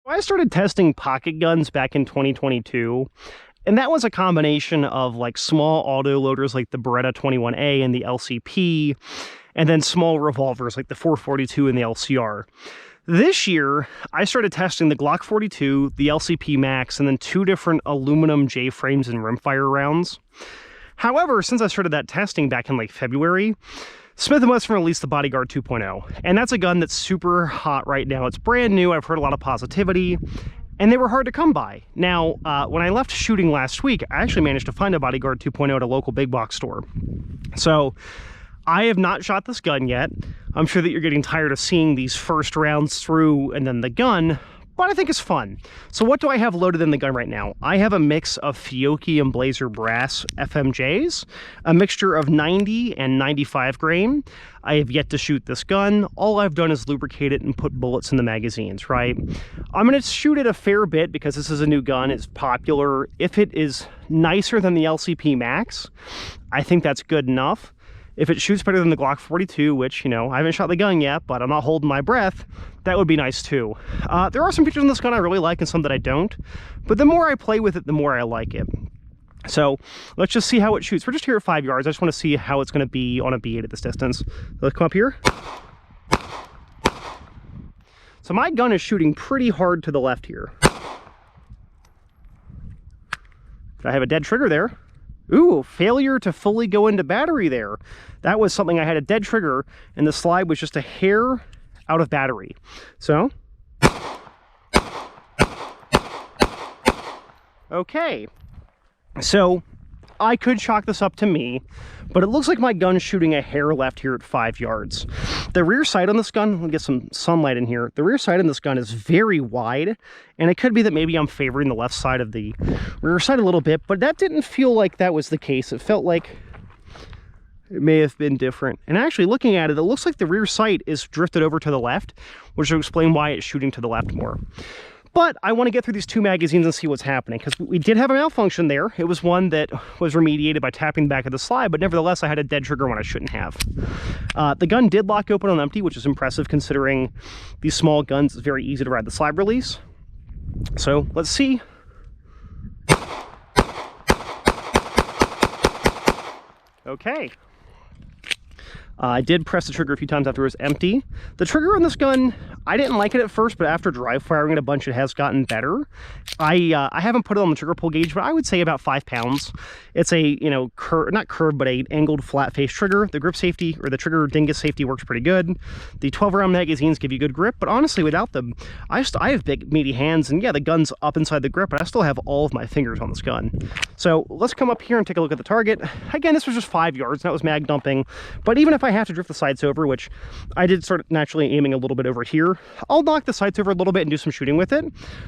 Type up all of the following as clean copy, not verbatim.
I started testing pocket guns back in 2022, and that was a combination of like small auto loaders like the Beretta 21A and the LCP, and then small revolvers like the 442 and the LCR. This year, I started testing the Glock 42, the LCP Max, and then 2 different aluminum J-frames and rimfire rounds. However, since I started that testing back in like February, Smith & Wesson released the Bodyguard 2.0, and that's a gun that's super hot right now. It's brand new. I've heard a lot of positivity, and they were hard to come by. Now, when I left shooting last week, I actually managed to find a Bodyguard 2.0 at a local big box store. So I have not shot this gun yet. I'm sure that you're getting tired of seeing these first rounds through and then the gun, but I think it's fun. So what do I have loaded in the gun right now? I have a mix of Fiocchi and Blazer Brass FMJs, a mixture of 90 and 95 grain. I have yet to shoot this gun. All I've done is lubricate it and put bullets in the magazines, right? I'm gonna shoot it a fair bit because this is a new gun, it's popular. If it is nicer than the LCP Max, I think that's good enough. If it shoots better than the Glock 42, which, you know, I haven't shot the gun yet, but I'm not holding my breath, that would be nice too. There are some features in this gun I really like and some that I don't, but the more I play with it, the more I like it. So let's just see how it shoots. We're just here at 5 yards. I just want to see how it's going to be on a B8 at this distance. Let's come up here. So my gun is shooting pretty hard to the left here. I have a dead trigger there. Ooh, failure to fully go into battery there. That was something I had a dead trigger, and the slide was just a hair out of battery. So, okay. So, I could chalk this up to me, but it looks like my gun's shooting a hair left here at 5 yards. The rear sight on this gun, let me get some sunlight in here. The rear sight on this gun is very wide, and it could be that maybe I'm favoring the left side of the rear sight a little bit, but that didn't feel like that was the case. It felt like it may have been different. And actually looking at it, it looks like the rear sight is drifted over to the left, which will explain why it's shooting to the left more. But I want to get through these 2 magazines and see what's happening, because we did have a malfunction there. It was one that was remediated by tapping the back of the slide, but nevertheless, I had a dead trigger when I shouldn't have. The gun did lock open on empty, which is impressive considering these small guns, it's very easy to ride the slide release. So let's see. Okay. I did press the trigger a few times after it was empty. The trigger on this gun, I didn't like it at first, but after dry firing it a bunch, it has gotten better. I haven't put it on the trigger pull gauge, but I would say about 5 pounds. It's a, you know, not curved, but a angled flat face trigger. The grip safety, or the trigger dingus safety, works pretty good. The 12-round magazines give you good grip, but honestly, without them, I have big, meaty hands, and yeah, the gun's up inside the grip, but I still have all of my fingers on this gun. So let's come up here and take a look at the target. Again, this was just 5 yards, and that was mag dumping, but even if I have to drift the sights over, which I did start naturally aiming a little bit over here, I'll knock the sights over a little bit and do some shooting with it.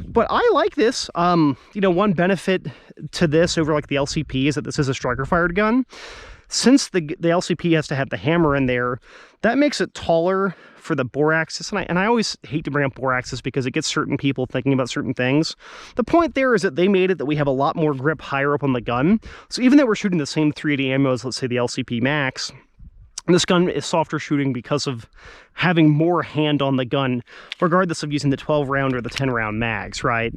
But I like this. You know, one benefit to this over like the LCP is that this is a striker fired gun. Since the LCP has to have the hammer in there, that makes it taller for the bore axis. And I always hate to bring up bore axis because it gets certain people thinking about certain things. The point there is that they made it that we have a lot more grip higher up on the gun. So even though we're shooting the same 380 ammo as, let's say, the LCP Max, this gun is softer shooting because of having more hand on the gun, regardless of using the 12-round or the 10-round mags, right?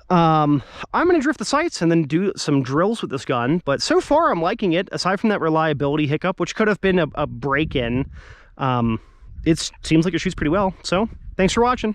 I'm going to drift the sights and then do some drills with this gun, but so far I'm liking it. Aside from that reliability hiccup, which could have been a break-in, it seems like it shoots pretty well. So, thanks for watching.